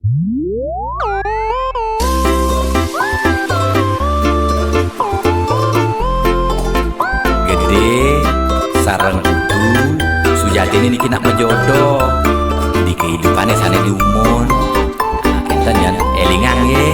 Gede sarang kudu Sujati ini kena menjodoh di kehidupannya sana di umur. Enten yang elingan ye.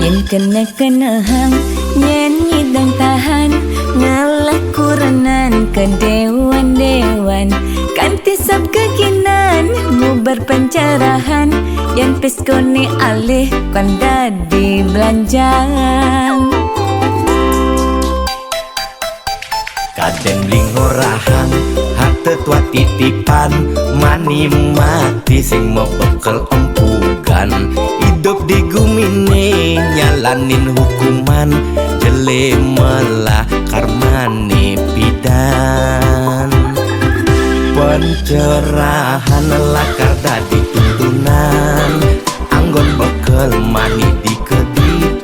Yen kena hang nyanyi dan tahan ngalah kurenan ke dewan-dewan kanti sab kekinan mu berpencerahan yang peskoni alih kanda di belanjang Kadang lingorahan hak tetua titipan mani mati sing mau bekel empugan hidup di gumine nyalanin hukuman jele melah karmane pidan pencerahan lakar dadi tuntunan anggon bekel mani di kedituan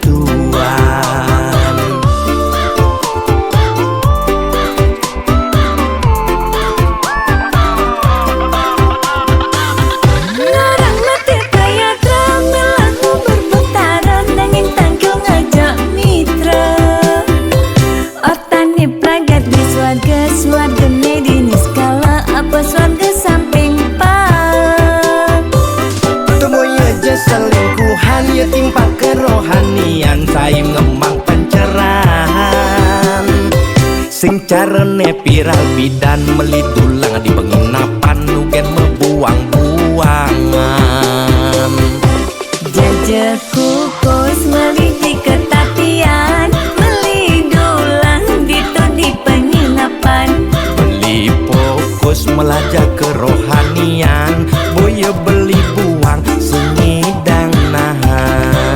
Swarga medini skala apa swarga samping pak Temuy aja selingkuhan ya timpa kerohanian saya ngemang pencerahan sing carane viral bidan melitulang di penginapan nugen mebuang-buangan jajah kukus meliti ketatian beli fokus melajak kerohanian boya beli buang sengidang nahan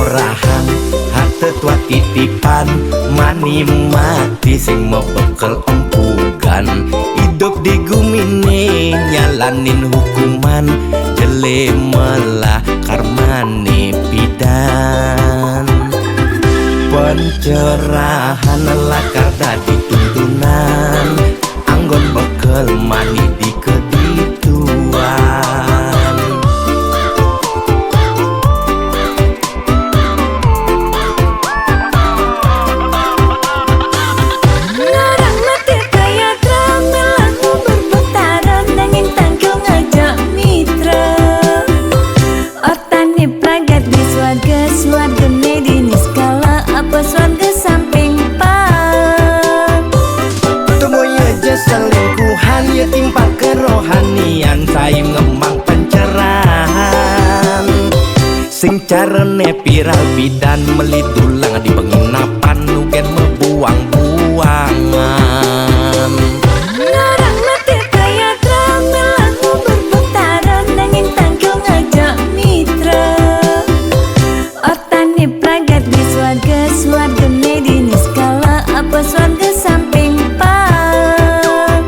rahan hak tetua titipan mani mati sing mau bekel empugan hidup di gumine nyalanin hukuman jele melah karmane pidan pencerahan lakar dadi tuntunan anggon bekel mani di kedituan swarga medini skala apa swarga samping pak Temuy aja selingkuhan ya timpa kerohanian saya ngemang pencerahan sing carane viral bidan melitulang di penginapan nugen mebuang-buangan ngarang mati kaya drama lagu berputaran nanging tanggung aja mitra swarga medini skala apa swarga samping pak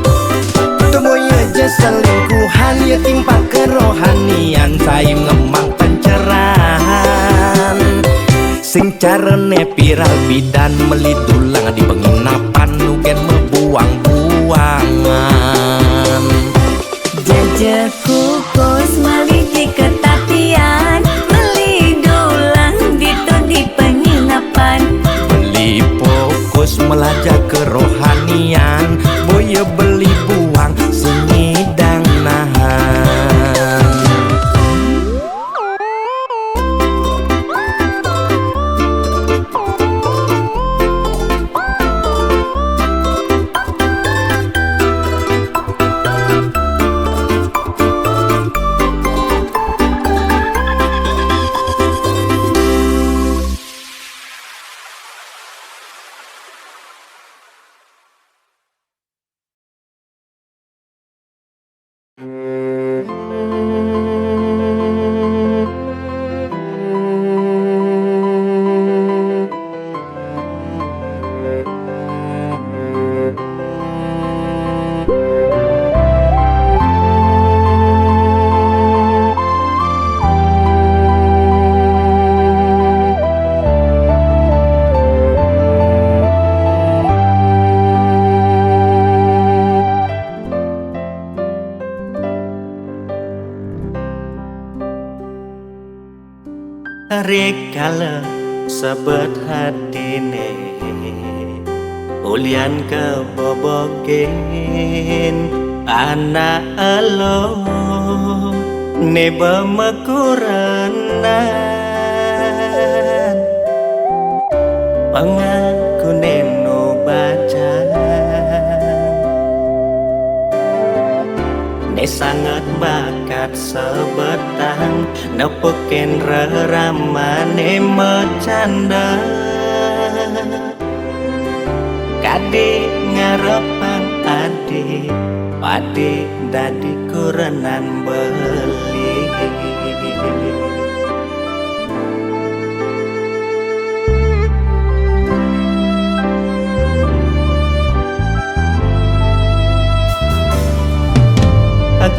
Temuy aja selingkuhan ya timpa kerohanian saya ngemang pencerahan sing carane viral bidan melitulang di penginapan nugen mebuang-buangan jajah kukus meliti ketatian beli fokus melajak kerohanian boya beli buang sengidang nahan Rikala sebet hatine Ulian kebobokin anak elo neba mekuranan pangaku neno baca ne sangat bakat sebetang nepukin reramane mecanda kadi ngarepang adi padi dadi kurenan beli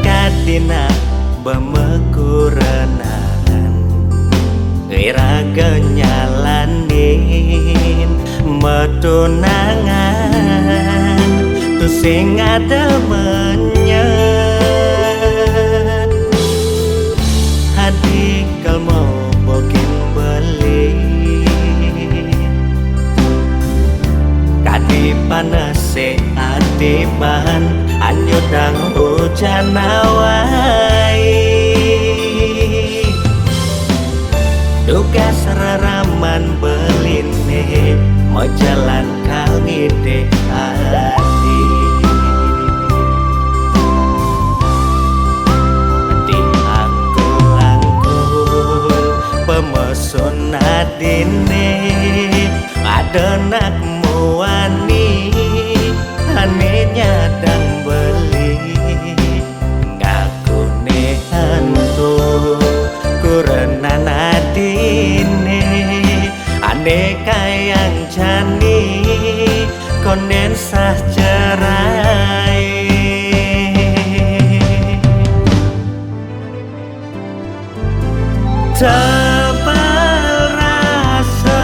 kadina bemekurenan iraga nyalanin metunangan tu sing ada menyet hadi kalau bokin beli kadi panase adiban anyudang hujan awai duga seraraman beline mau jalan kali deh hati di angkul pemesun adine ada nak muani ane nyadang beli ngaku nehantu kurenan adine ane kayang jani konen sah cerai tebal rasa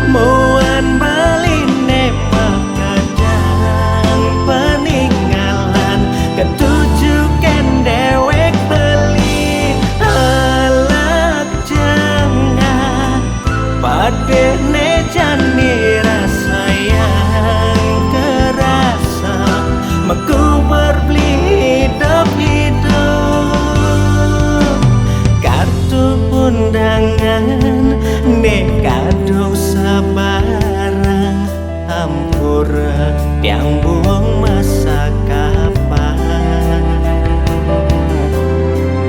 muan baline pekejang peninggalan ketujukan dewek beli alak jengah padene jani rasa yang kerasa meku berbeli hidup kartu undangan nek kadung sabarang hampura tiang buang masa kapan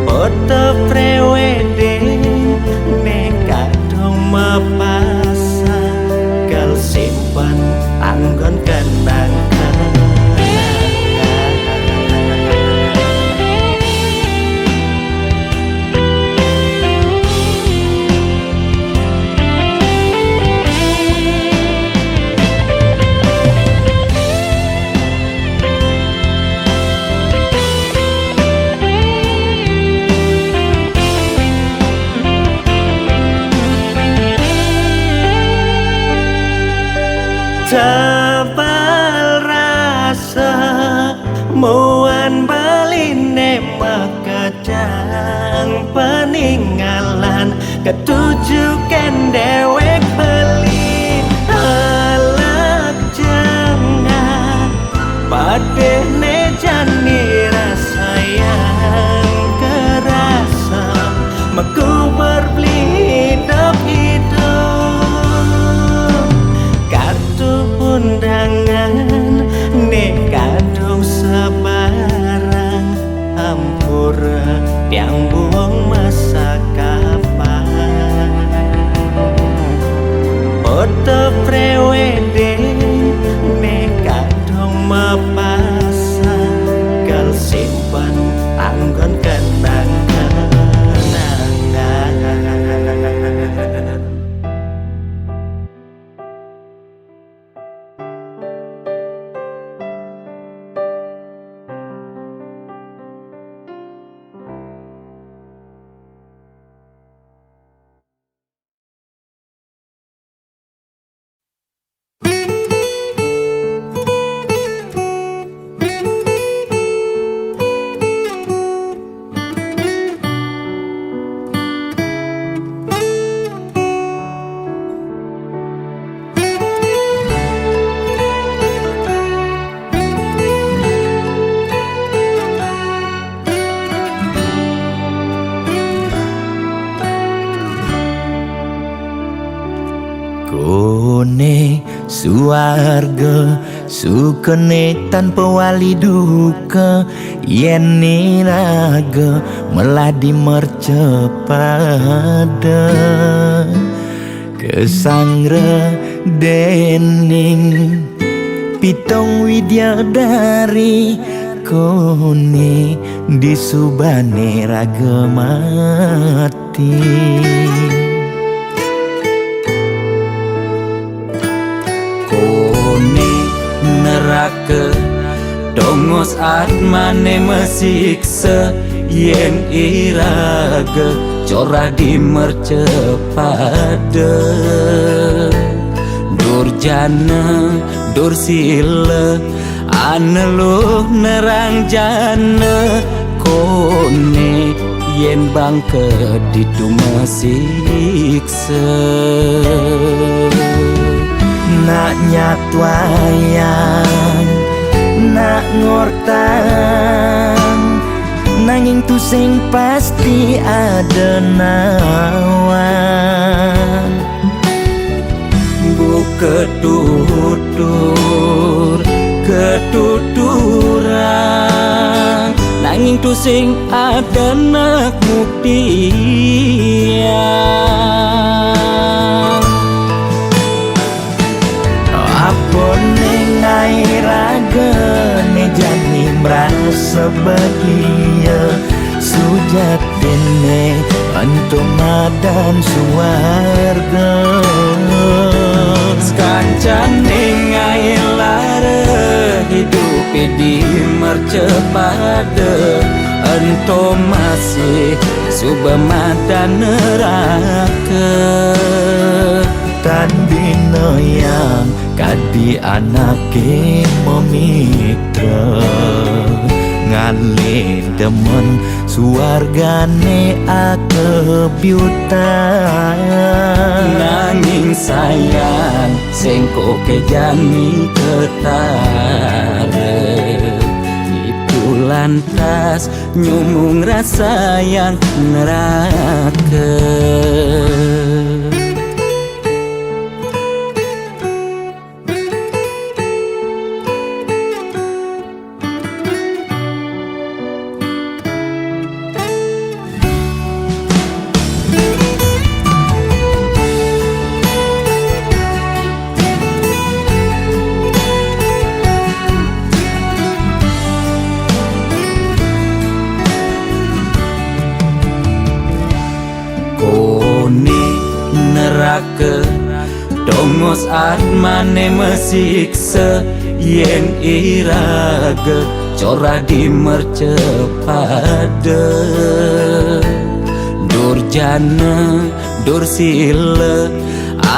foto prewedding nek kadung mapasang gal simpan anggon kenangan tebal rasa muan baline makajang peninggalan ketujukan dewek beli alak jengah padene jani rasa yang kerasa meku berbeli hidup kartu undangan nek kadung sabarang hampura tiang buang masa kapan foto prewedding nek kadung mapasang suarga sukene tanpa wali duka yen niraga meladi mercepada kesangra dening pitong widyadari kone disubane raga mati kone neraka dongos atmane mesiksa yen iraga corah di mercepada durjana dursila aneluh nerang jana kone yen bangke ditu mesiksa nak nyatwayang nak ngortang nanging tu sing pasti ada nawan bu ketuturan nanging tu sing ada nak buktian apa ning raga ne jani merasa bahagia sujatine antum madan suarga skancane ngailara hidup di mercepada antum masih subamadan neraka tan bina yang kadi anake memitra ngale demen suargane akebyutan nanging sayang sengko kejani ketara itu lantas nyumung rasa yang neraka neraka dongos atmane mesiksa yen iraga corah di mercepada durjana dursila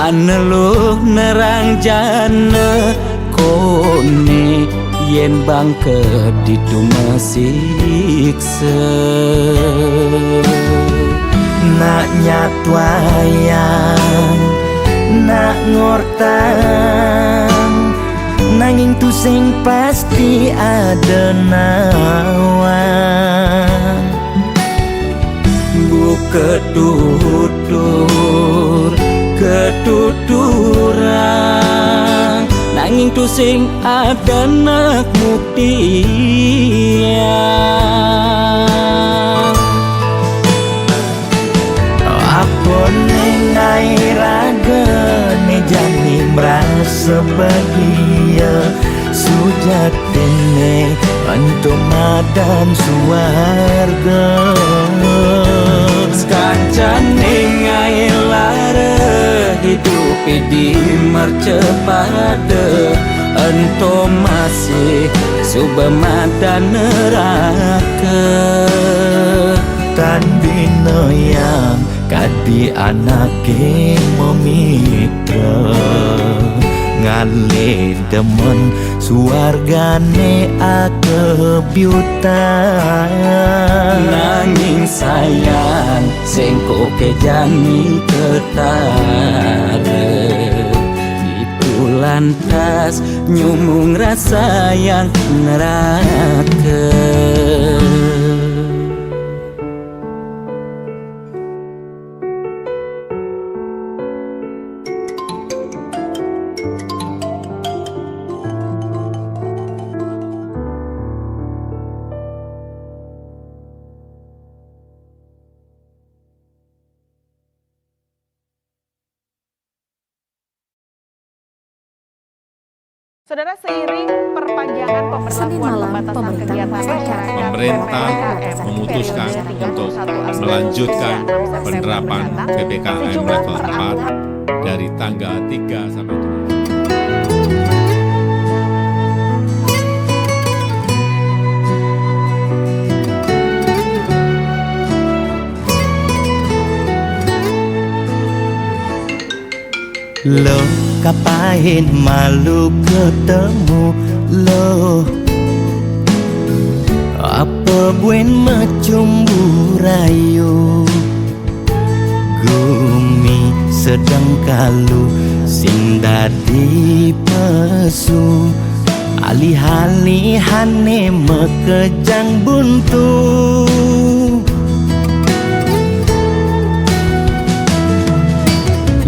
aneluh nerang jana kone yen bangke ditu mesiksa nak nyatwayang nak ngortang nanging tu sing pasti ada nawan bu ketuturan nanging tu sing ada nak buktian apa ning raga ne jani merasa bahagia sujatine antum madan suarga skancane ngailara hidup di mercepada antum masih subamadan neraka tan bina yang kadi anake memitra ngale demen suargane akebyutan nanging sayang sengko kejani ketara itu lantas nyumung rasa yang neraka. Saudara, seiring perpanjangan Senin pemberlakuan malam, pembatasan pemerintah kegiatan memastikan masyarakat pemerintah PPKM memutuskan periode untuk 31 Agustus melanjutkan hingga 6 September penerapan mendatang, PPKM sejumlah level 4 dari tanggal 3 sampai 7. Lo kapain malu ketemu lo, apa buen macumbu rayu, gumi sedang kalu sing dadi pesu, alih-alihane mekejang buntu.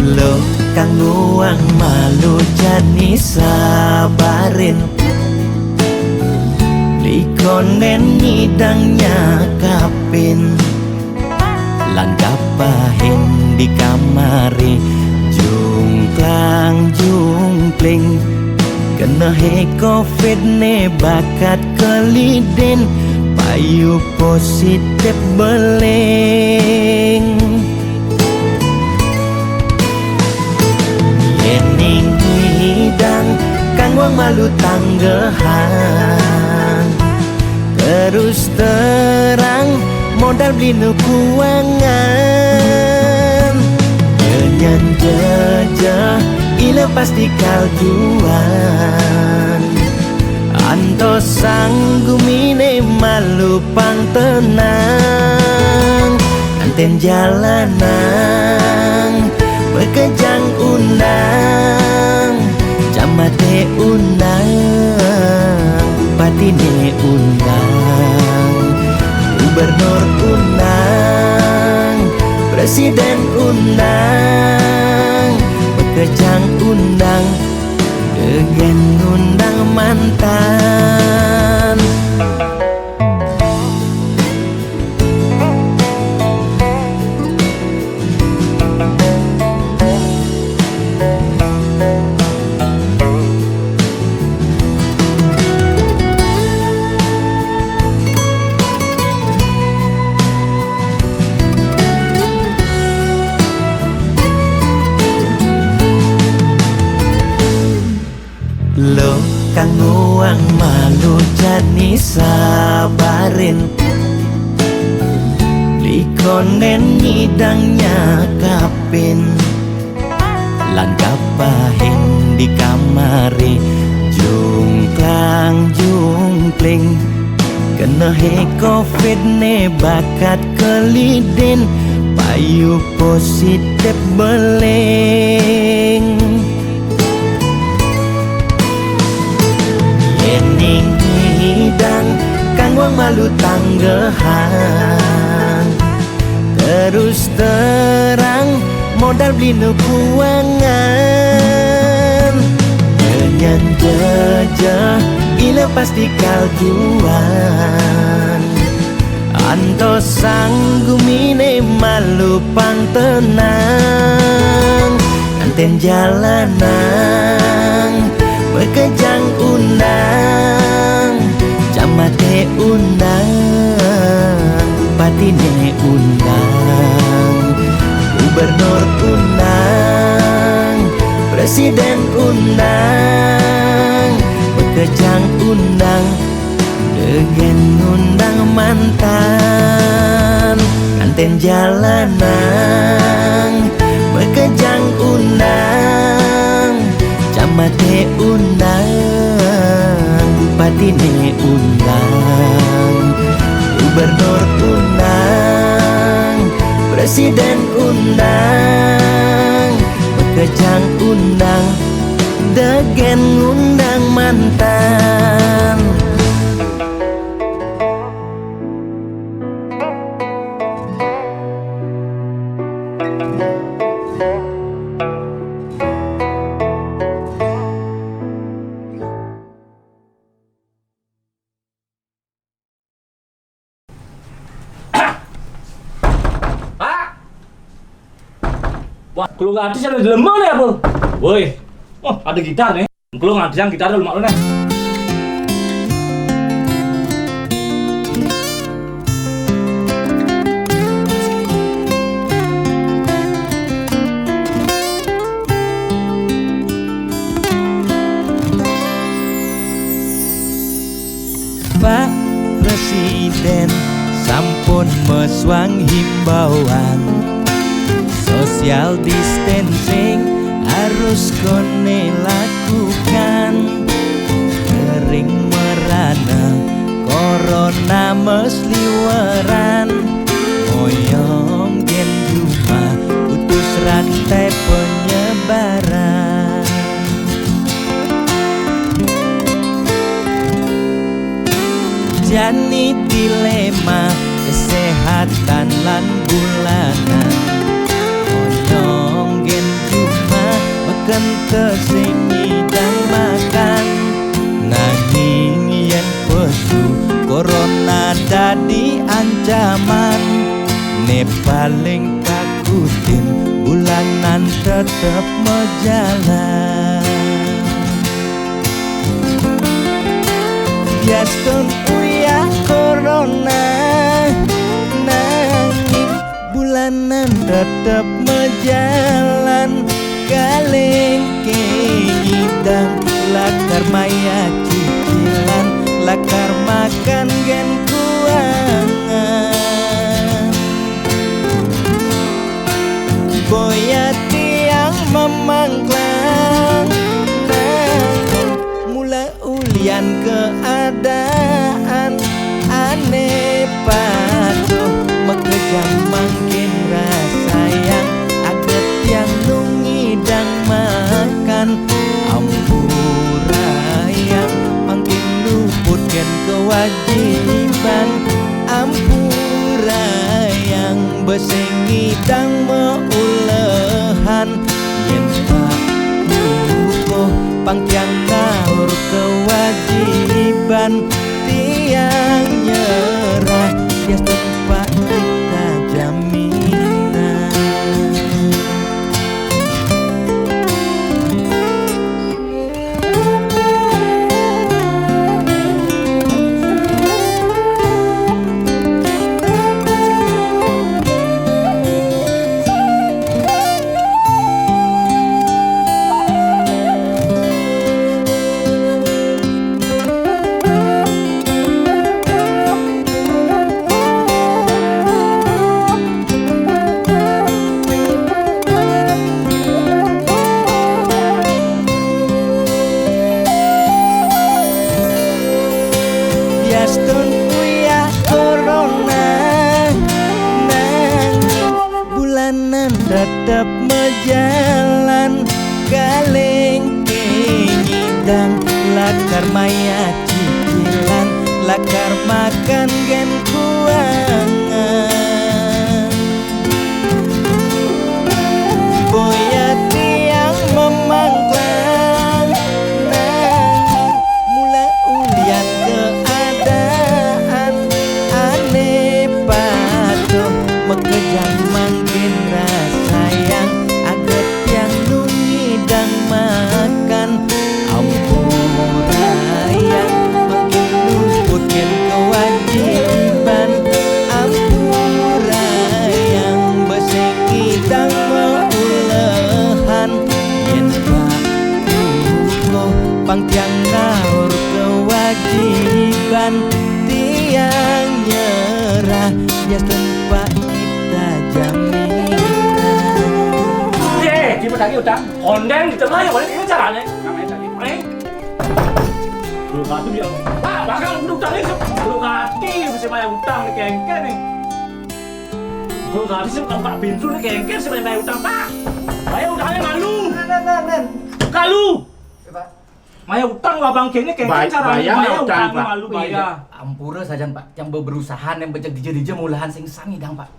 Lo kang nguang malu jani sabarin, likonen nyidangnya kapin, lan kapahin di kamari jungklang jungkling, kena he covid ne bakat kelidin, payu positif beling. Yening hidang kang wang malu tanggehan, terus terang modal beli nu kuangan, nyanyan jejah ila pasti kaljuan, anto sanggumine malu pang tenang, anten jalanan bekejang undang, jamate undang, bupatine undang, gubernur undang, presiden undang, bekejang undang, kegen undang mantan. Lo kang nguang malu jani sabarin, likonen nyidangnya kapin, lan kapahin di kamari jungklang jungkling, kena he covid ne bakat kelidin, payu positif beling. Yening hidang kang wang malu tanggehan, terus terang modal beli nu kuangan, nyanyan jejah ila pasti kaljuan, anto sanggumine malu pang tenang, anten jalanan bekejang undang, jamate undang, bupatine undang, gubernur undang, presiden undang, bekejang undang, kegen undang mantan, kanten jalanan, bekejang undang, jamate undang, bupatine undang, gubernur undang, presiden undang, bekejang undang, degen undang mantan. Wah, kalau nggak artis ada di lemah nih apa? Woi, oh ada gitar nih. Kalau ngadiang gitar lu mak lu nih. Pak Presiden sampun meswang himbauan social distancing harus kone lakukan. Kering merana corona mesliweran, moyong gen rumah putus rantai penyebaran. Jani dilema kesehatan lan bulanan, moyong gen cuma makan kesengi dan makan. Nanging yen pesu corona dadi ancaman, ne paling takutin bulanan tetep mejalan. Biaston uya corona, nanging bulanan tetep mejalan. Kaleng kehidang lakar maya cicilan, lakar makan gen kuangan. Boya tiang memangklang, nanging mula ulian keadaan. Aneh patuh mekejang mangkin rasa yang aget yang nungidang makan. Ampura yang mangkin luput gen kewajiban. Ampura yang besengidang meulehan. Yen pakuh pangkiang ngaur kewajiban. Tiang nyerah bias tempat kita jaminan. Biaston uya corona, nanging bulanan tetep mejalan. Kaleng kehidang lakar maya cicilan, lakar makan gen kuangan. Boya tiang memangklang, nanging mula ulian keadaan. Aneh patuh mekejang mangkin rasa yang aget yang nungidang makan. Ampura yang makin luput gen kewajiban. Ampura yang besengidang meulehan. Yen pakuh pangtiang ngaur kewajiban. Tiang nyerah bias tempat kita jaminan. Gimana lagi udah? Kondeng di tengah ya, boleh ini caranya. Belum hati dia. Pak, bakal utang ini belum hati bisa bayar utang nih kengken nih. Belum hati sih kalau Pak Bintu nih kengken sih bayar utang Pak. Bayar utangnya malu. Kalu. Bayar utang abang kengnya kengken caranya bayar utang malu bayar. Ampura saja Pak, yang berusaha yang becek dija mulahan sing sangidang Pak.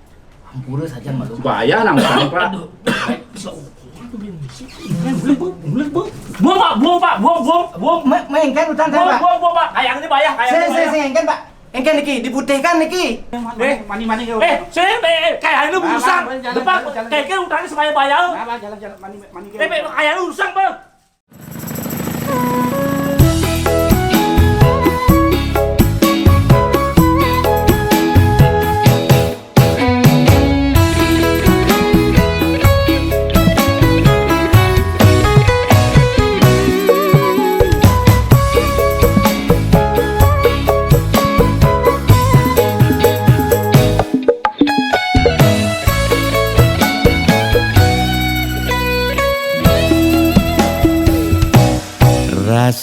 Ampura saja malu. Bahaya nang utang Pak. Buang Pak, buang. Mengken utang saya Pak. Buang Pak, kayak ini bayar, kayak ini bayar. Engken Pak. Engken niki diputihkan niki. Mani Kayak ini urusan. Depan, kayak utangnya supaya bayar. Jalan mani. Kayak ini urusan Pak.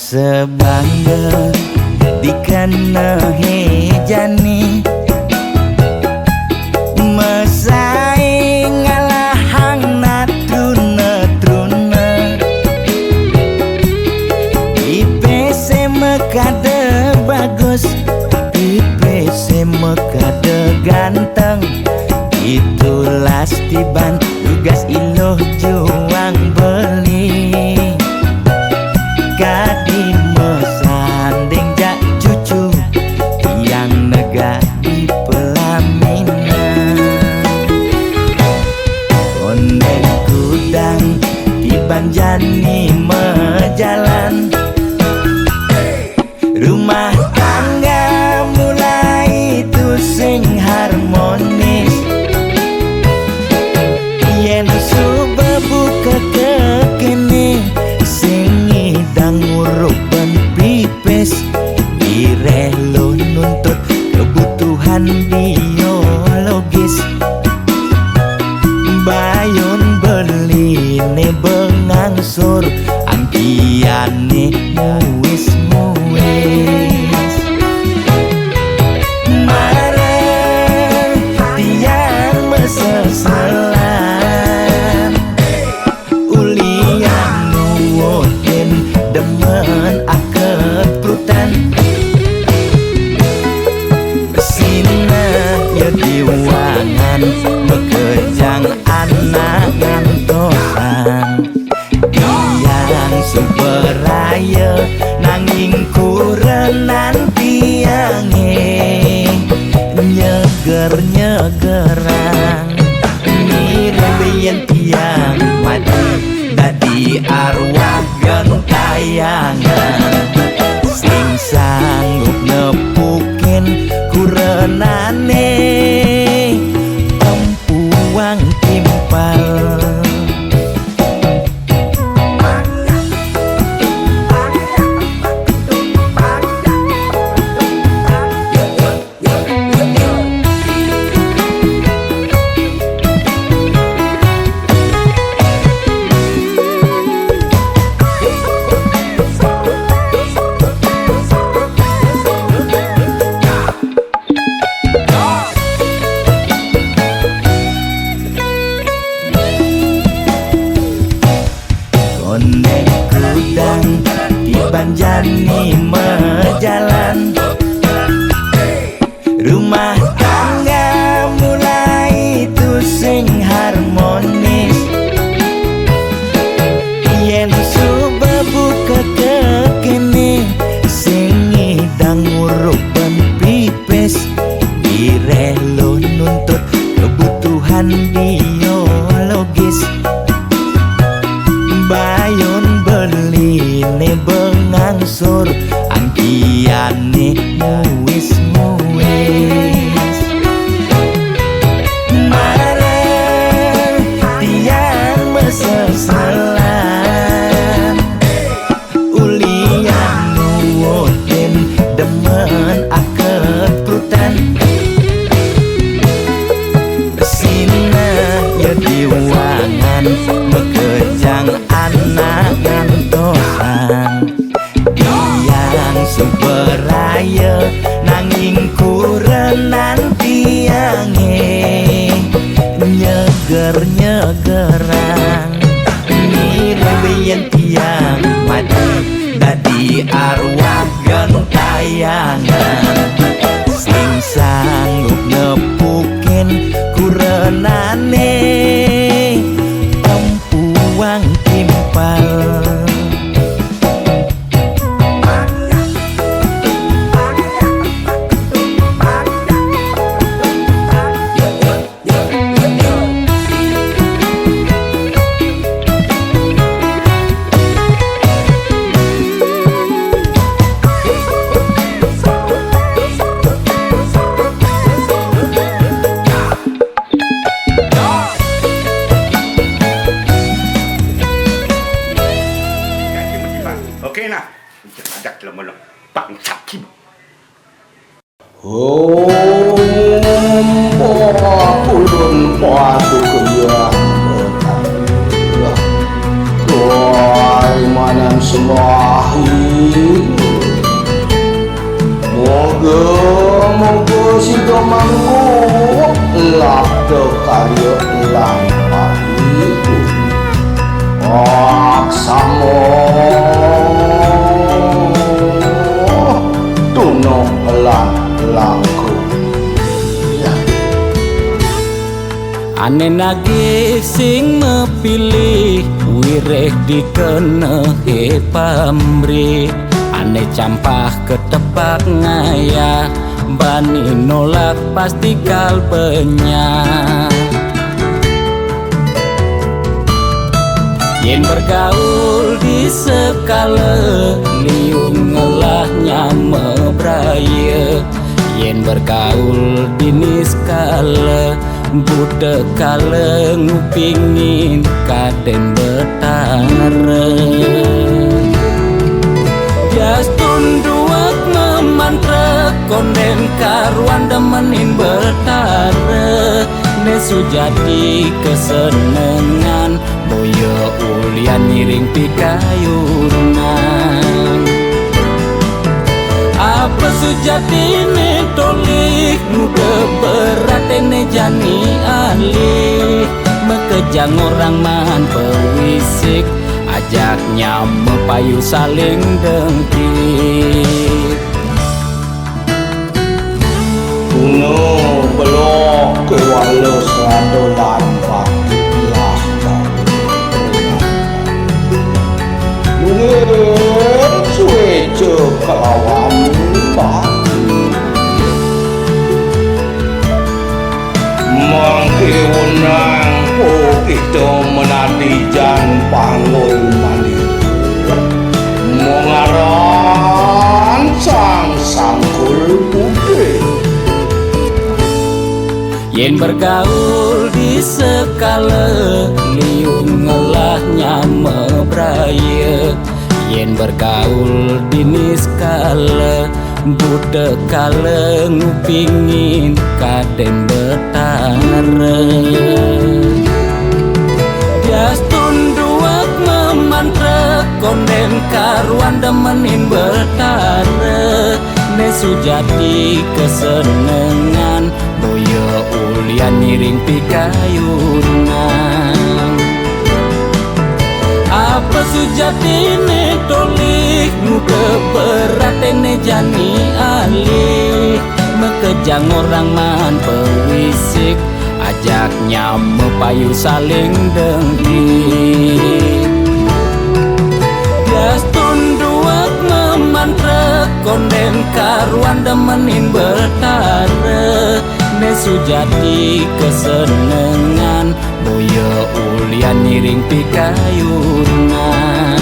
sebangga dikena hejani mesaing ngalahang natruna IPC mekade bagus IPC mekade ganteng itulah tiban tugas iloh juang beli kadi mesanding jak cucu yang nega di pelaminan kondeng kudang tiban jani mejalan rumah tangga mulai tusing harmonis yen suba buka kekene sing ngidang nguruk ben pipis direlo nuntut kebutuhan biologis bayon beli ne bengangsur angkiane muis marah tiang mesesalan ulian nuwotin demen akep prutan sina ya diwangan mekejang anak ngantosan yang superaya nanging kurenan tiange nyeger-nyegerang mirembeyen tiang mati dadi arwah gentayangan sing sanggup nepukin kurenane empuang timpal kondeng kudang tiban jani mejalan rumah tangga mulai tusing harmonis yen suba buka kekene sing ngidang nguruk ben pipis direlo nuntut kebutuhan biologis bayon beli ne bengangsur angkiane muis marah tiang mesesalan ulian nuwotin demen akep prutan sina ya diwangan mekejang anak ngantosan yang superaya nanging kurenan tiange nyeger-nyegerang mirembeyen tiang mati dadi arwah gentayangan sing sang sido mangku labdo karyo lang pagi aksamo tuno lang langku ya. Ane nagih sing mepilih wireh dikenehe pamrih. Ane campah ketepak ngaya bani nolak pasti kalpenya. Yen bergaul di sekala liung ngelahnya mebraya. Yen bergaul di niskala budak kala ngupingin kaden betara. Jastun duak memantra konden karuan demenin betara. Nesu jadi kesenengan boyo ulian ngiring pikayunan. Apa sujati ne tolik muda berat ne jani alih. Mekejang orang man pewisik ajaknya mepayu saling dengki. Kuno belok ke walau selado lambat lah mungkin suwe je kelawan batu mangkiunang oh kita menadi jan panggul mandi mengaran sang sangkul putih. Yen bergaul di sekala liung ngelahnya mebraya. Yen bergaul di niskala budak kala ngupingin kaden betara. Jastun duak memantra konden karuan demenin betara. Nesu jadi kesenengan boyo ulian niring pikayunan. Apa sujati ne tolik muda berat ne jani alih. Mekejang orang man pewisik ajaknya mepayu saling dengki. Jastun duak memantra konden karuan demenin betara. Nesu jadi kesenengan boyo ulian niring pikayunan.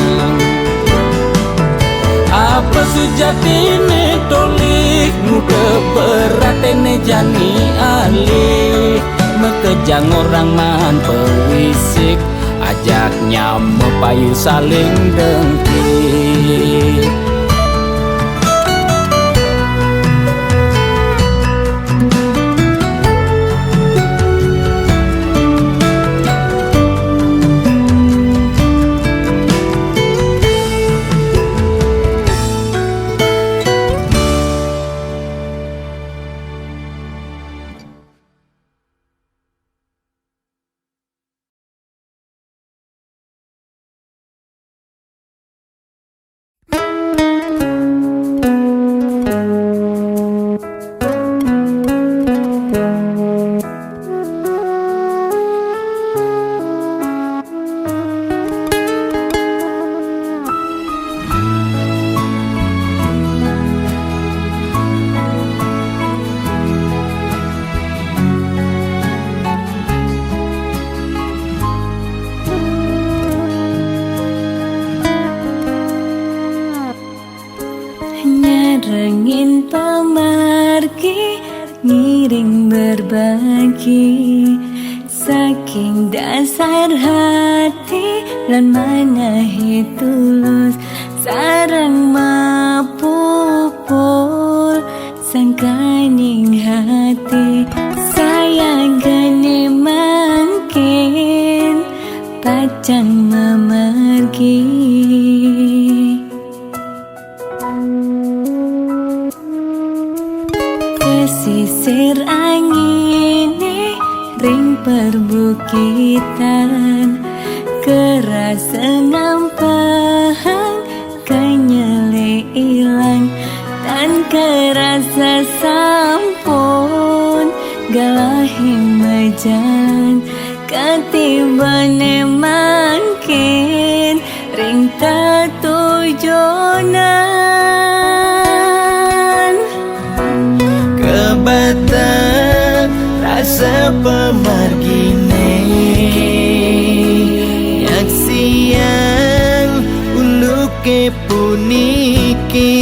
Apa sujati ne tolik muda berat ne jani alih. Mekejang orang man pewisik ajaknya mepayu saling dengki. Rengin pemargi ngiring berbagi saking dasar hati lan manahi tulus sarang mapupul sangkaning hati sayang gani mangkin pacan memargi. Sisi ini ring perbukitan kerasa ngampang kenyele ilang dan kerasa sampun galahi mejalan katibane mangkin ring tatujonan Kebata rasa pemargine Yak siang uluke puniki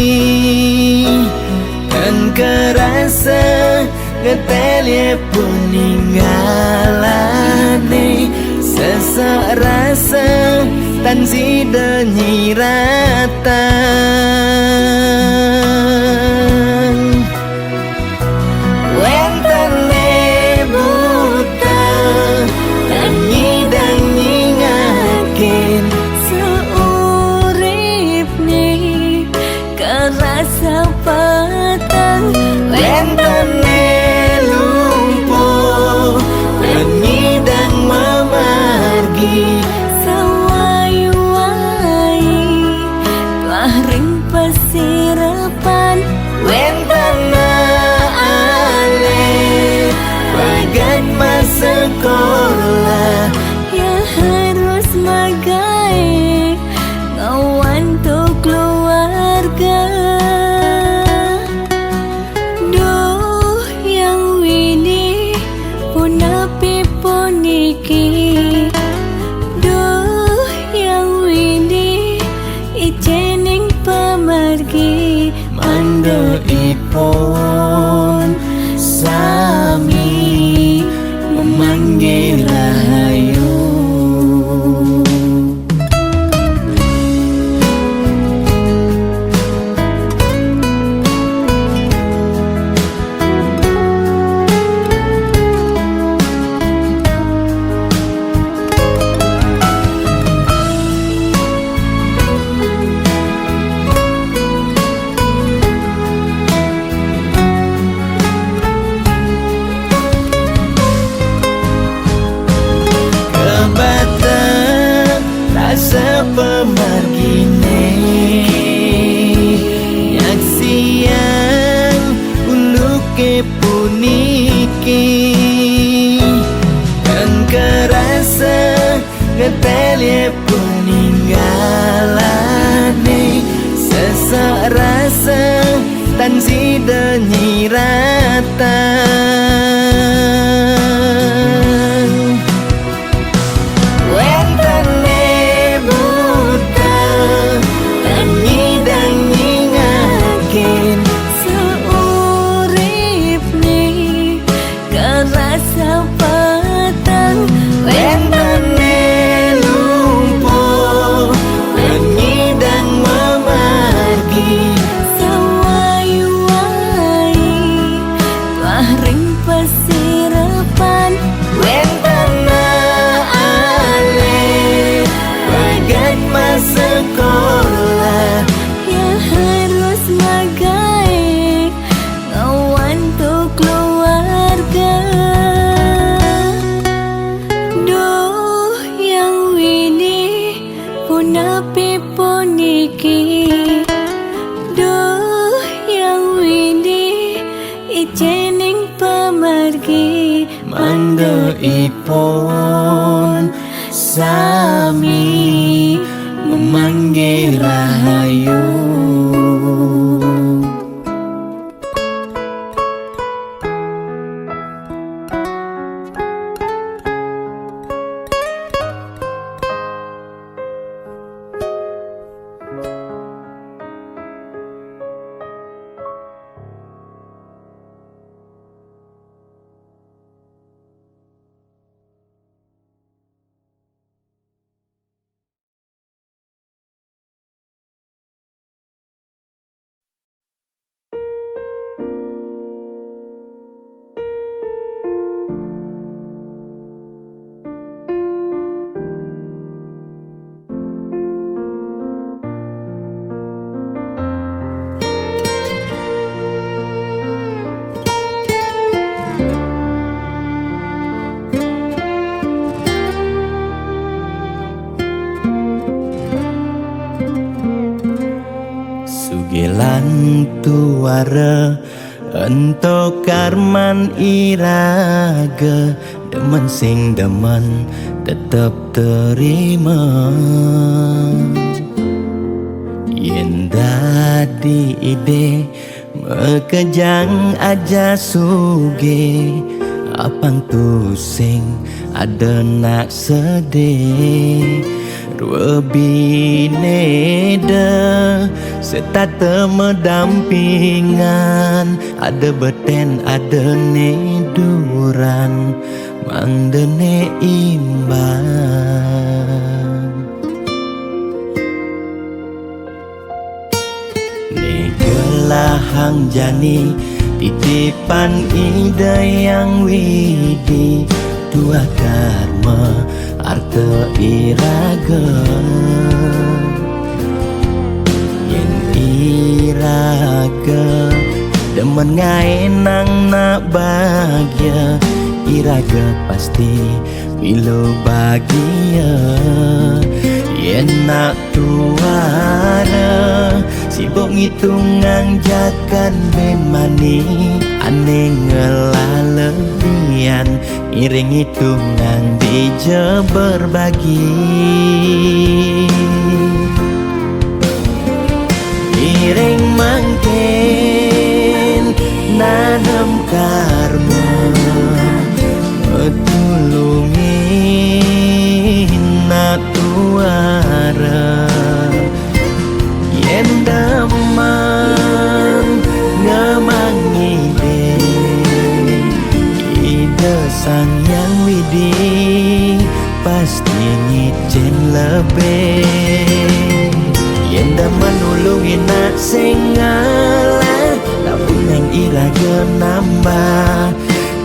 Kan kerasa ngetelye puninggalane Sesak rasa tan sida nyiratan Wentene buta tan nyidang nyingakin seurip nih kerasa petang Wentene lumpuh tan nyidang memargi sawai-wai telah ring pesirapan Wentana ale bagat masa sekolah ya harus magai ngawan tuh keluarga duh yang wini punapi puniki duh yang wini ijening pemargi Mando ipon sami memanggil rahayu sepemargine Yak siang uluke puniki Dan kerasa ngetelye peninggalane Sesak rasa tan sida nyiratan Wentene buta dan nyidang nyingakin seurip nih kerasa petang Wentene lumpuh dan nyidang memargi sawai-wai telah ring pesirapan Wentana ale bagat masa sekolah ya harus magai ngawan tuh keluarga duh yang wini punapi puniki duh yang wini ijening pemargi Mando ipon sami memanggil rahayu suara ento karman iraga demen sing demen tetep terima yen dadi ide mekejang aja suge apang tu sing ada nak sedih dua bineda serta medampingan ada beten ada neduran mangdene imbang negelahang jani titipan ide yang widi dua karma arta iraga yen iraga demen ngaenang nak bahagia iraga pasti bila bahagia yen nak tuara sibuk ngitungan jakan bemani aneh ngelalebian iring hitungan dija berbagi iring mangken nanam karma metulungin nak tuara yen daman ngamang ide sang yang widi pasti ngicen lebih yen daman nulungin nak sing ngalah tabungan iraga nambah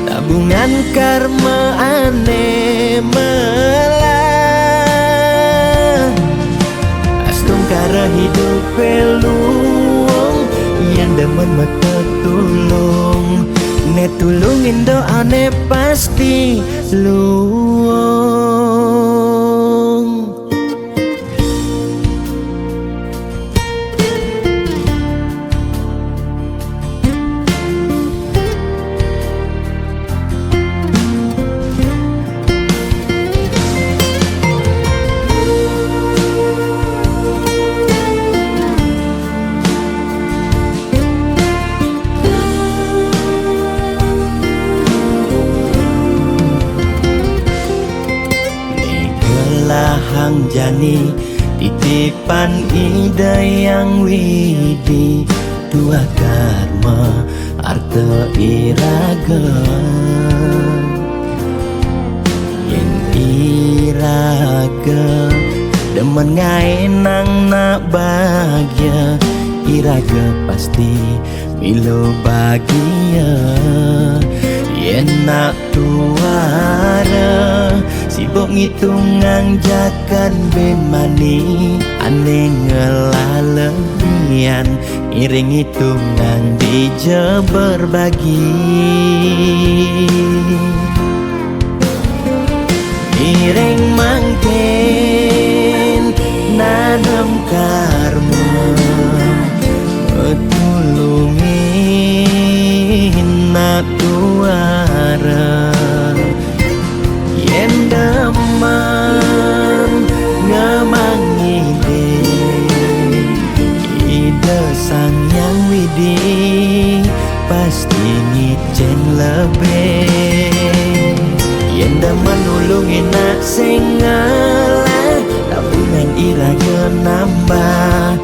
tabungan karma aneh melah astung kara hidup peluang yang demen mata tulung ne tulungin doa ne pasti luang hang jani titipan ide yang widi dua karma arta iraga yen iraga demen ngaenang nak bahagia iraga pasti milo bahagia yen nak tuara sibuk ngitungan jakan bemani aneh ngelalebian iring hitungan dija berbagi iring mangken nanam karma metulungin nak tuara yen daman ngamang ide sang yang widi pasti ngicen lebih yen daman nulungin nak sing ngalah tabungan iraga nambah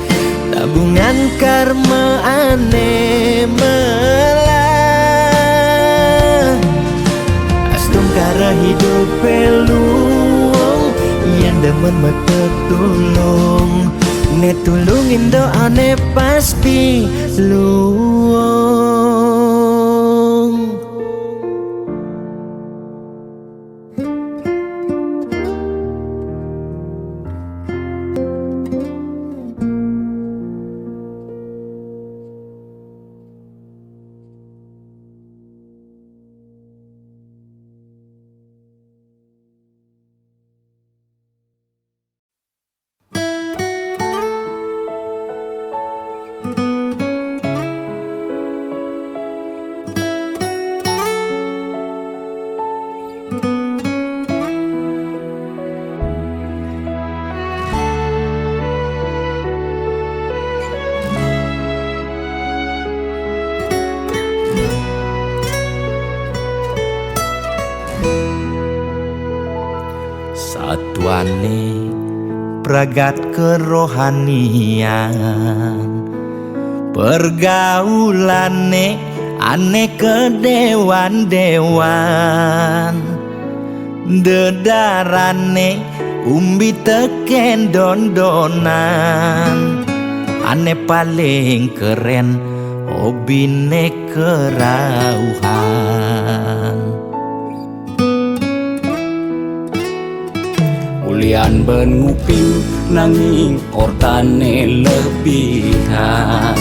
tabungan karma aneh melah astung kara hidup peluang yang demen mata tulung ne tulungin doa ne pasti luang Atuane pragat kerohanian, pergaulane aneh kedewan-dewan, dedarane umbi teken dondonan, aneh paling keren hobine kerauhan. Ulian ben nguping nanging ortane lebihan,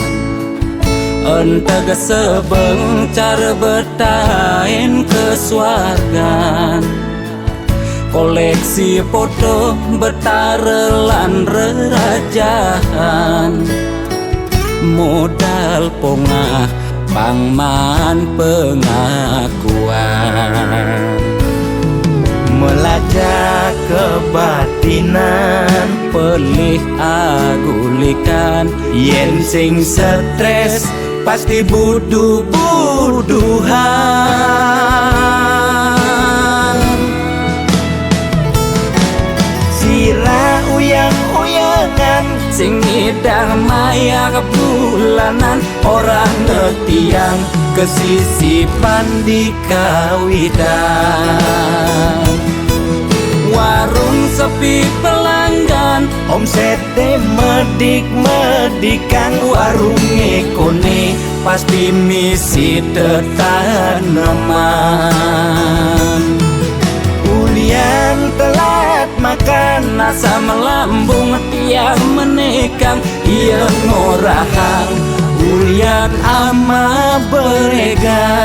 entega sebeng cara bertain kesuargan, koleksi foto betarelan rerajahan, modal pongah pangman pengakuan, melajak kebatinan, pelih agulikan, yen sing stres pasti buduh-buduhan. Sira uyang-uyangan, sing ngidang maya kebulanan, orang ngetiang kesisipan di kawitan. Warung sepi pelanggan, omsete medik-medikan, warung ekone pasti misi tetaneman. Ulian telat makan, asa melambung tiang menekang, iya ngorahang ulian ama beregan.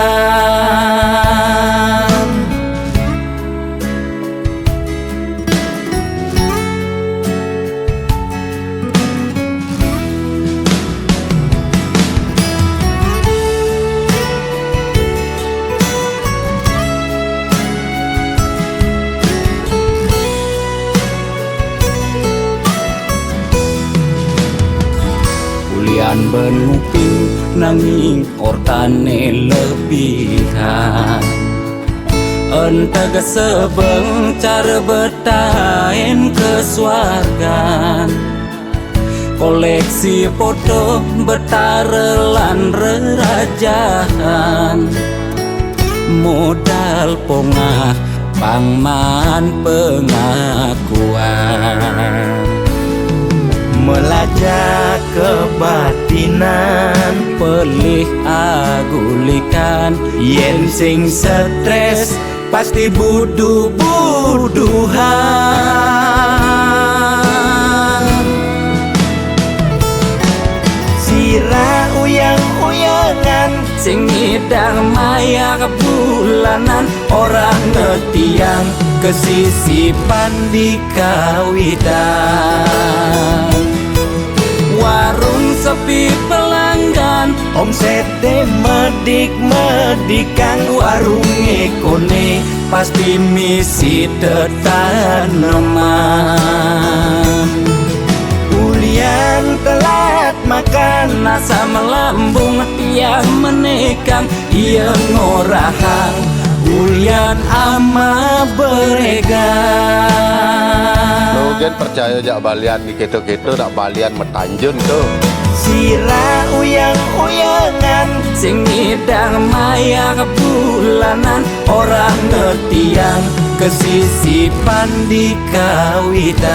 Ulian ben nguping nanging ortane lebihan, entega sebeng cara bertain kesuargan, koleksi foto betarelan rerajahan, modal pongah pangman pengakuan, melajak kebatinan, pelih agulikan, yen sing stres pasti buduh-buduhan. Sira uyang-uyangan, sing ngidang maya kebulanan, orang ngetiang kesisipan di kawitan. Warung sepi pelanggan, omsete medik-medikan, warung ekone pasti misi tetaneman. Ulian telat makan, asa melambung tiang menekang, iya ngorahang ulian ama beregan. Nugen percaya jak balian di keto-keto nak balian metanjun tu. Sira uyang-uyangan, sing ngidang maya kebulanan, orang ngetiang kesisipan di kawitan.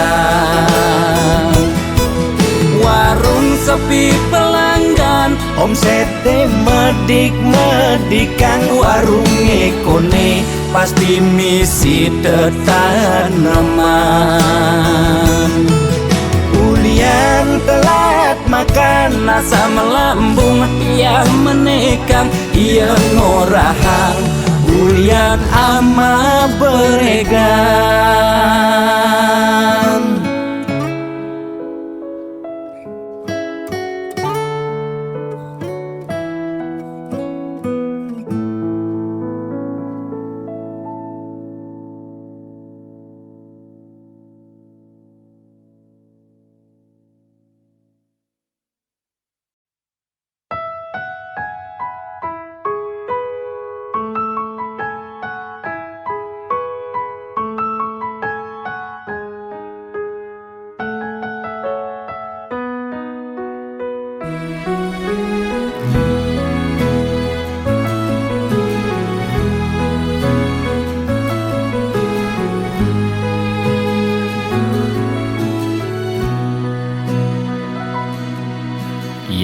Warung sepi pelanggan, omsete medik-medikan, warung ekone pasti misi tetaneman. Ulian telat makan, asa melambung tiang menekang, iya ngorahang ulian ama beregan.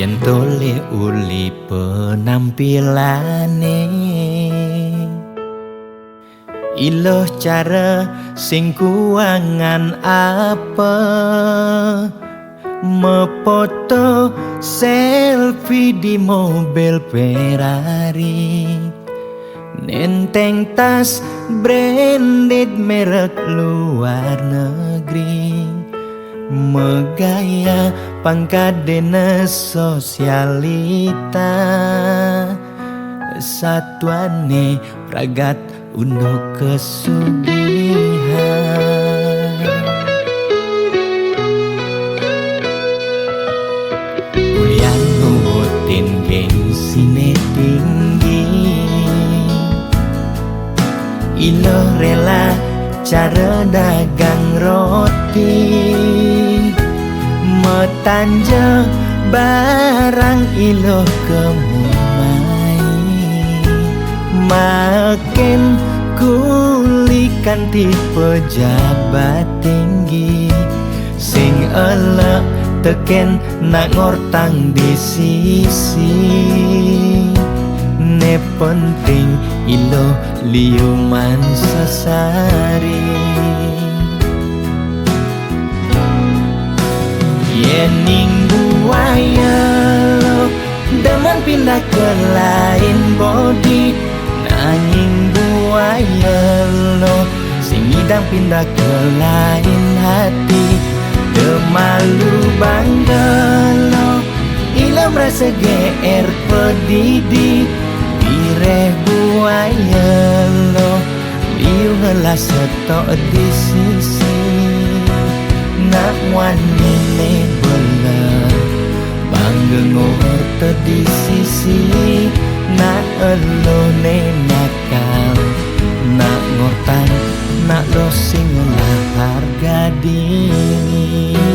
yen tole uli penampilane iloh cara sing kuangan apa mefoto selfie di mobil Ferrari nenteng tas branded merek luar negeri megaya pangkat dinas sosialita satuane pragat untuk kesugihan kuliah ngutin gengsi tinggi ilo rela cara dagang roti metanja barang ilo kemumai makin kulikan tipe pejabat tinggi sing elek teken nak ngortang di sisi ne penting ilo liuman sasari yening buaya lo demen pindah ke lain body nanging buaya lo sing ngidang pindah ke lain hati demalu bangga lo ilo merasa GR pedidi bireh buaya lo liu ngelas setok di sisi nak wani ne belah bangga ngorte di sisi nak elo ne nakal nak ngortan nak lo sing lah harga diri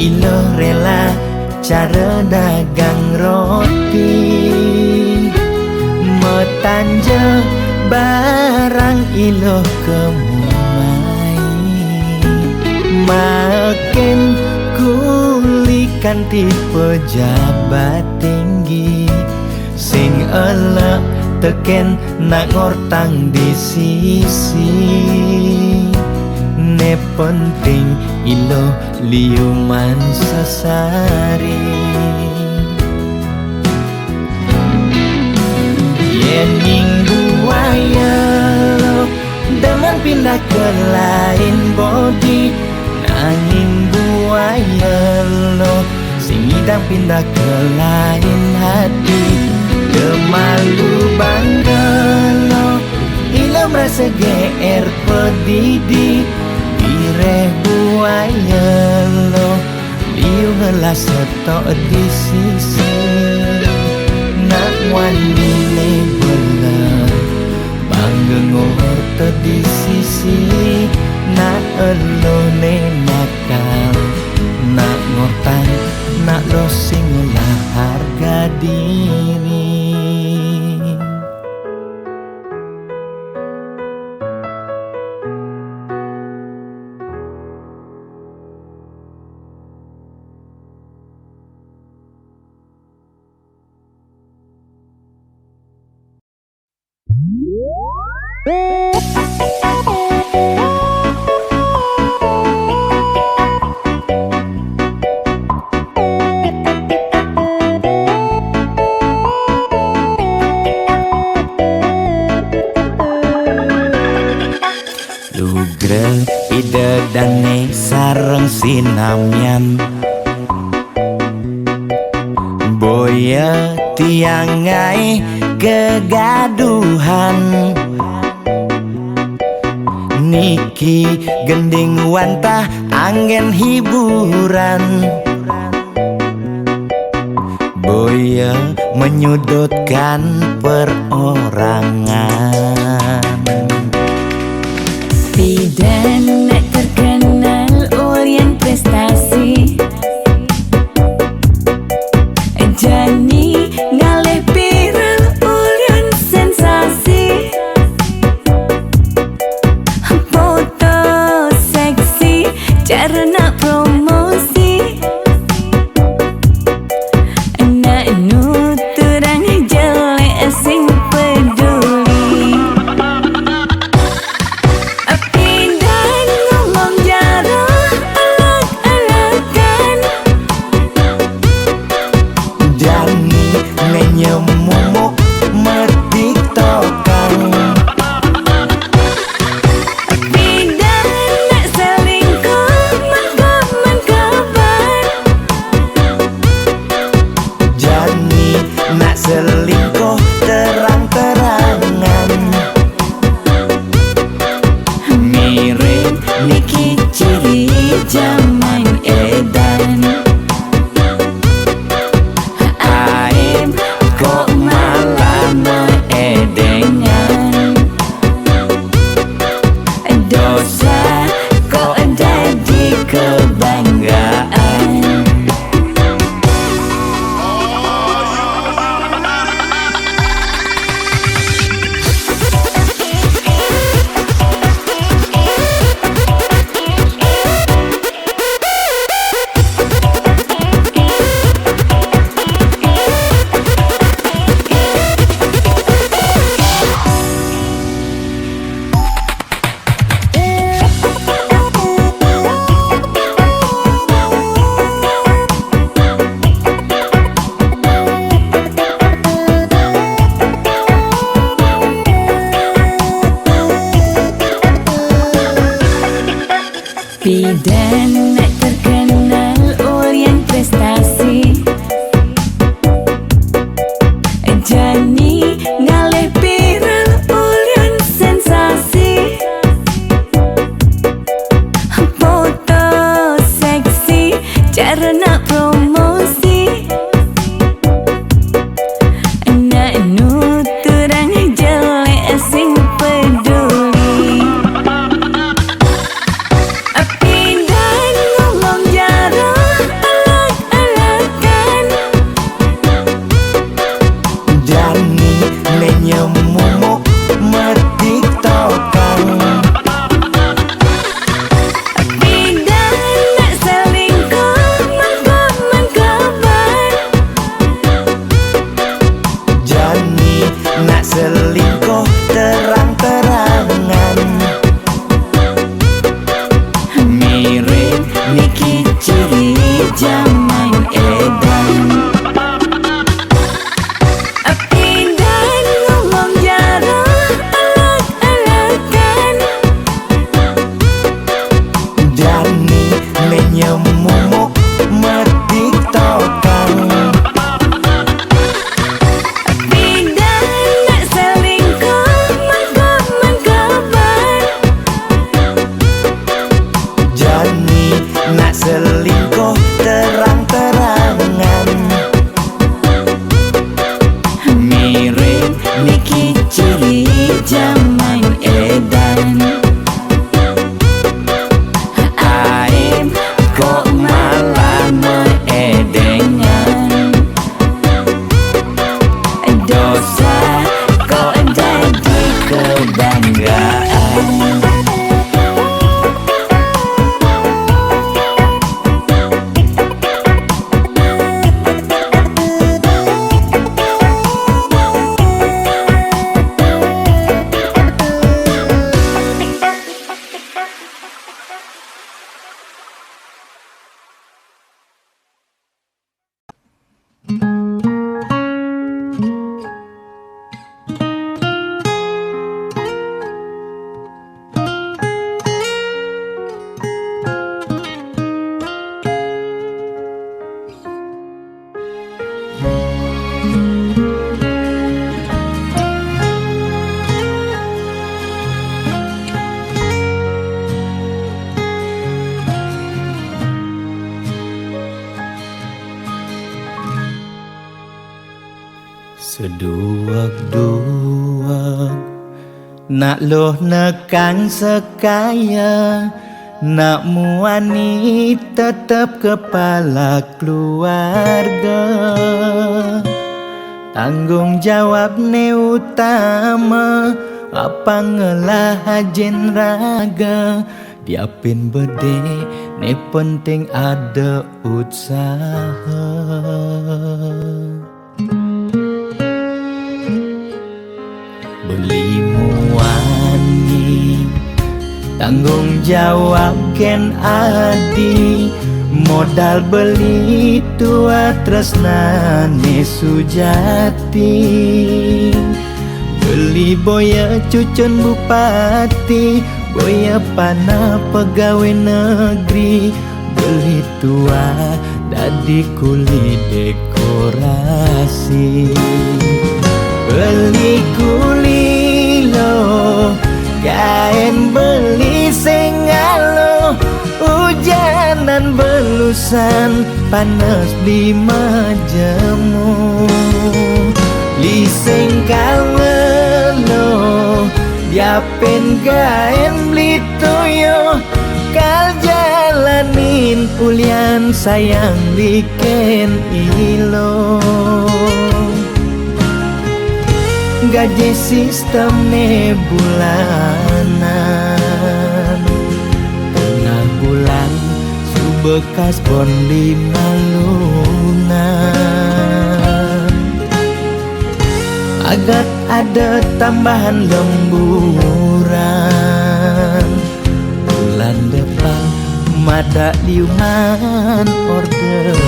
ilo rela cara dagang roti metanja barang ilo kemumai makin kulikan tipe pejabat tinggi sing elek teken nak ngortang di sisi ne penting ilo liuman sasari yening buaya lo demen pindah ke lain body nanging buaya lo sing ngidang pindah ke lain hati demalu bangga lo ilo merasa GR pedidi bireh buaya lo liu ngelas setok di sisi nak wani ne belah bangga ngorte di sisi nak elo ne nakal nak ngortan nak lo sing lah harga diri Lugrel ide dane sareng sinamyan boya tiangai kegaduhan Niki gending wantah angin hiburan, boya menyudutkan perorangan. Bidan terkenal Orient prestasi, Jani ngalih viral Orient sensasi, foto seksi cara nak promosi, nak nuturang jelek sing peduli. Bidan ngomong jarah alak-alakan, Jani Seduak-duak nak loh nekang sekaya, nak muani tetap kepala keluarga. Tanggung jawab ne utama, apa ngelah hajen raga. Diapin bede ne penting ada usaha. Beli muani tanggung jawab ken adi, modal beli tua tresnane sujati. Beli boya cucun bupati, boya pana pegawai negeri. Beli tua dadi kuli dekorasi. Beli kuli lo kain beli sengalo, hujanan belusan panas di majemu. Liseng kawelo diapen kain beli toyo, kal jalanin pulian sayang liken ilo. Gaji sistem ne bulanan, tengah bulan subekas bon 5 lunan. Agar ada tambahan lemburan, bulan depan mada liuman orderan.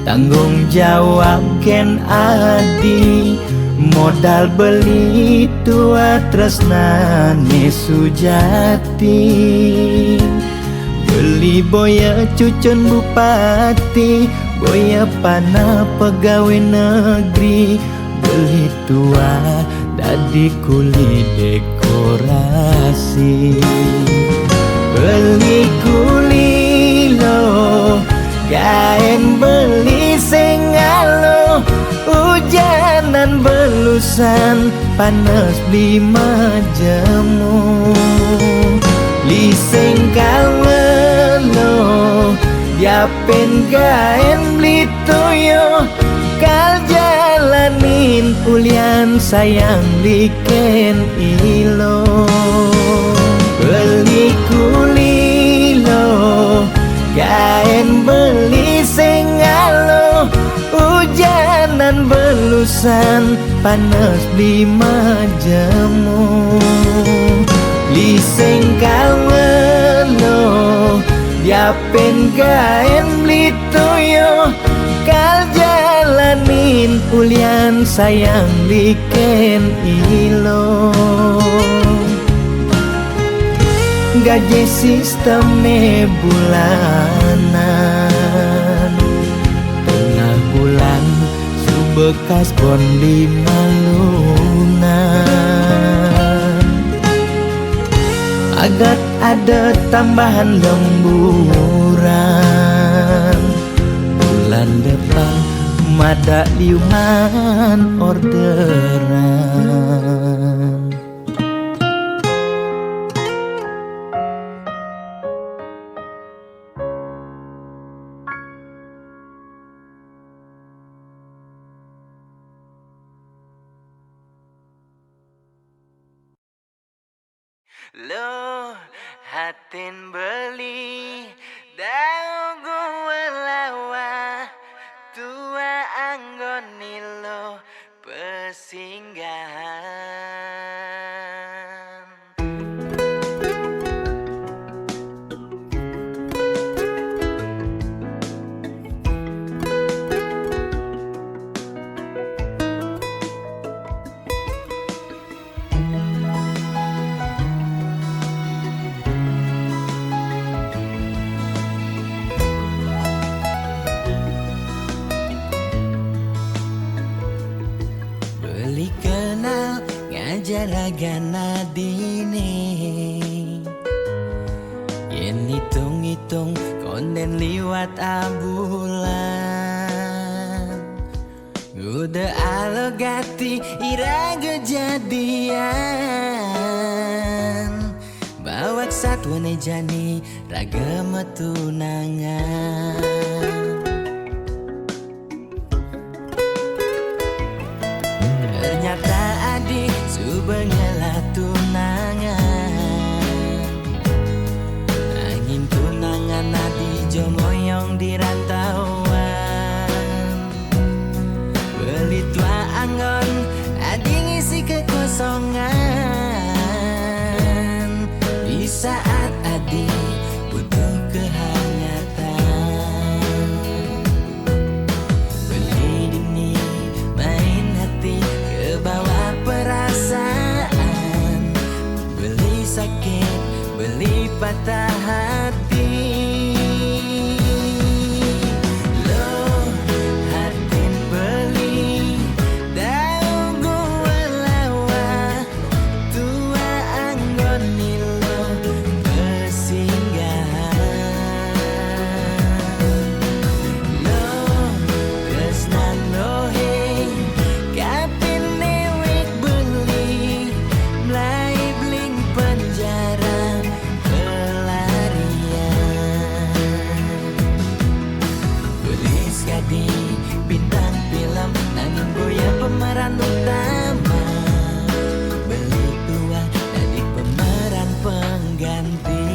Tanggung jawab ken adi, modal beli tua tresnane sujati. Beli boya cucun bupati, boya pana pegawai negeri. Beli tua dadi kuli dekorasi. Beli kuli lo kain beli sengalo, hujanan belusan panas di majemu. Liseng kawelo diapen kain beli toyo, kal jalanin pulian sayang liken ilo. Beli kuli lo kain beli sengalo, hujanan belusan panas di majemu. Liseng kawelo diapen kain beli toyo, kal jalanin pulian sayang liken ilo. Gaji sistem ne bulanan, tengah bulan subekas bon 5 lunan. Agar ada tambahan lemburan, bulan depan mada liuman orderan. Lo hatin beli dagu lawa, tua anggoni lo pesinggahan. jaragana dini yen hitung-hitung konden liwat abulan udah alogati ira kejadian bawak satwane jani raga metunangan ternyata adik subengela tunangan angin tunangan adi jomoyong di rantauan beli tua anggon adi ngisi kekosongan di saat adi butuh kehangatan beli dini main hati ke bawah perasaan beli sakit beli patah hati lo hatin beli daun gua lawa tua anggon lo kesinggahan lo kesnan lohe kapin newek beli mulai bling penjara Belis gadi bintang film nangin boya pemeran utama beli tua jadi pemeran pengganti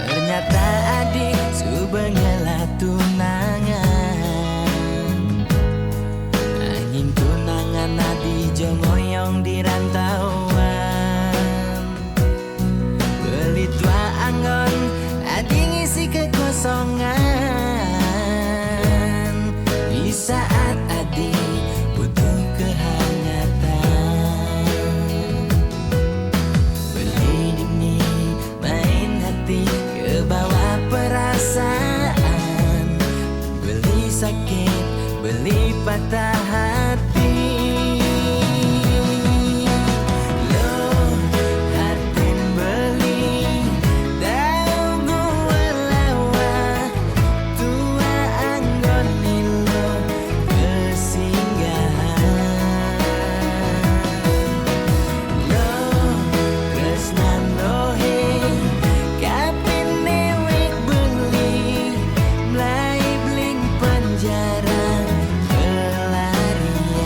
ternyata adik subengela tunangan angin tunangan adi jomoyong di rantauan beli tua anggon adi ngisi kekosongan di saat adi butuh kehangatan beli dini main hati ke bawah perasaan beli sakit beli patah hati lo hatin beli daun gua lawa tua anggon lo kesinggahan lo kesnan lohe kapin newek beli mulai bling penjara pelarian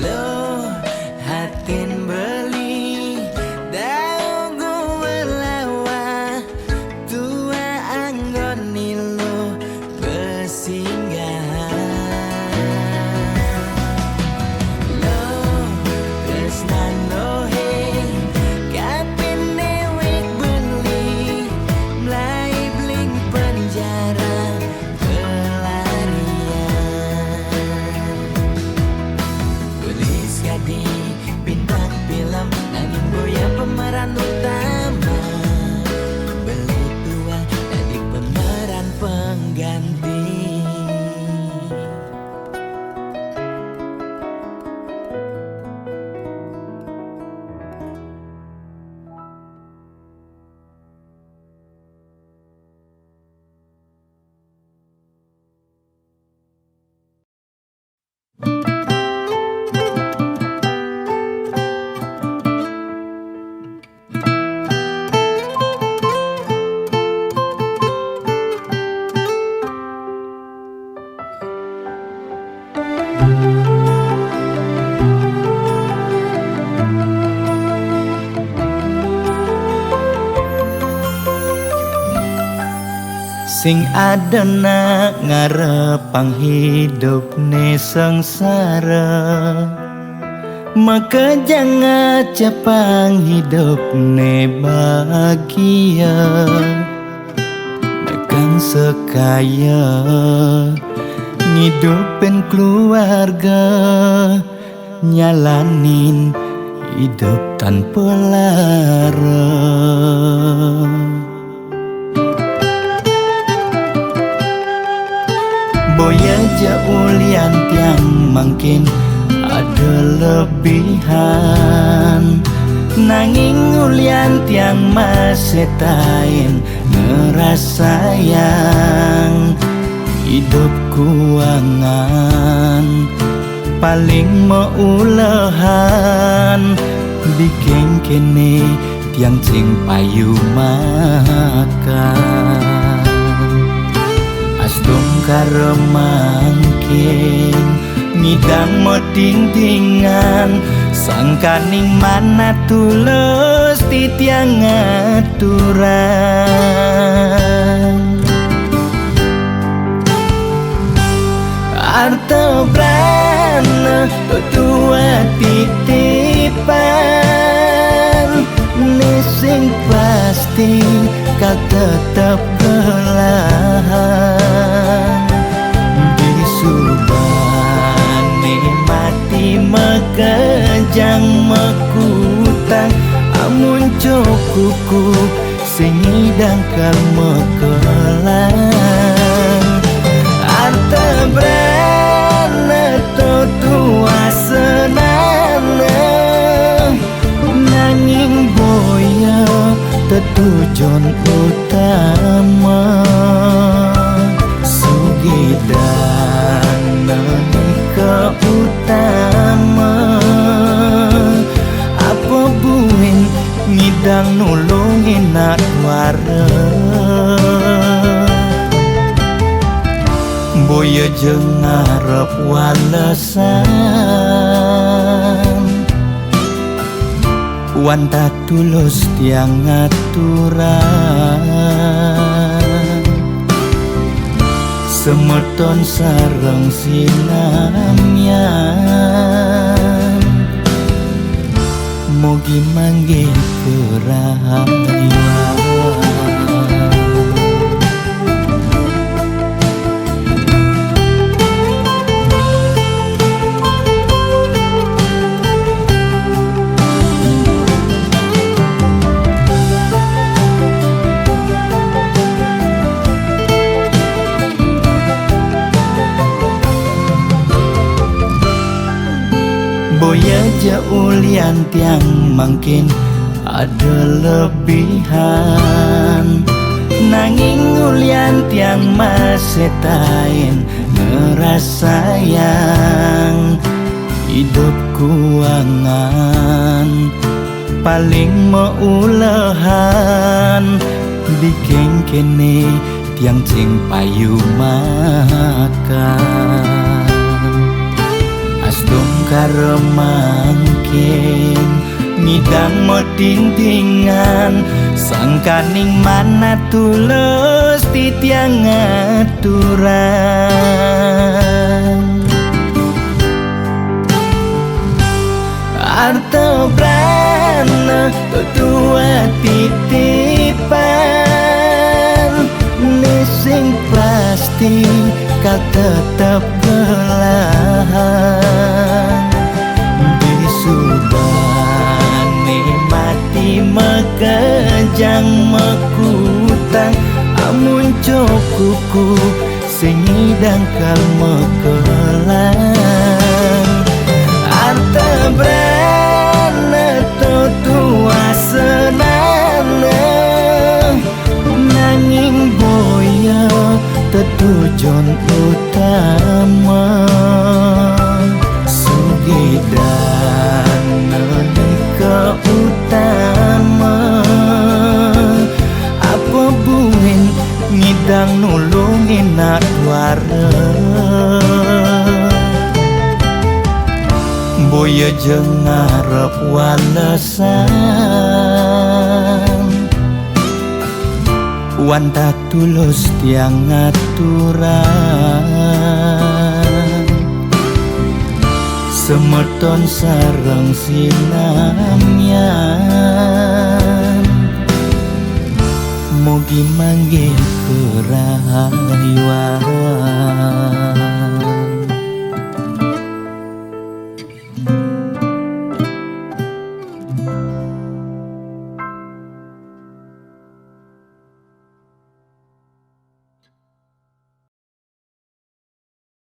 lo hatin beli daun gua lawa tua anggon lo kesinggahan lo kesnan lohe kapin newek beli mulai bling penjara pelarian Belis gadi bintang film nangin boya pemeran utama beli tua jadi pemeran pengganti sing adena ngarepang hidup ne sengsara maka jangan cepang hidup ne bahagia Makan sekaya ngidupin keluarga Nyalanin hidup tanpa lara Boya jaulian tiang mungkin ada lebihan Nanging ulian tiang masih tain ngerasayang Hidup kuangan paling meulehan Bikin kene tiang cing payu makan Astung karemangkin ngidang mo dindingan sangkaning mana tulus titiang aturan Arto brana tua titipan Nising pasti kau tetap belahan Disubani mati mekejang mekutang Amun cokuku singidang kalmekelang Arta brana tua senana Nanging boya tetujon utama Sugidan ke utama Apa buin ngidang nulungin natwara Boya jeung ngarep walesan Wanta tulus tiang aturan Semeton sareng sinamyan Mugi mangge kerahian Boya jaulian tiang mungkin ada lebihan Nanging ulian tiang masih tain ngerasayang Hidup kuangan paling meulehan Bikin kene tiang cing payu makan Astung karemangkin ngidang mo dindingan sangkaning mana tulus titiang aturan Arto brana tua titipan Nising pasti kau tetap belahan Disubani mati mekejang mekutang Amun cokuku singidang kalmekelang Arta brana tua senana Nanging boya tetujon utama Sugidan ke utama Apa buin ngidang nulungin natwara Boya jeung ngarep walesan Wanta tulus tiang aturan semeton sareng sinamyan mugi manggih kerayuan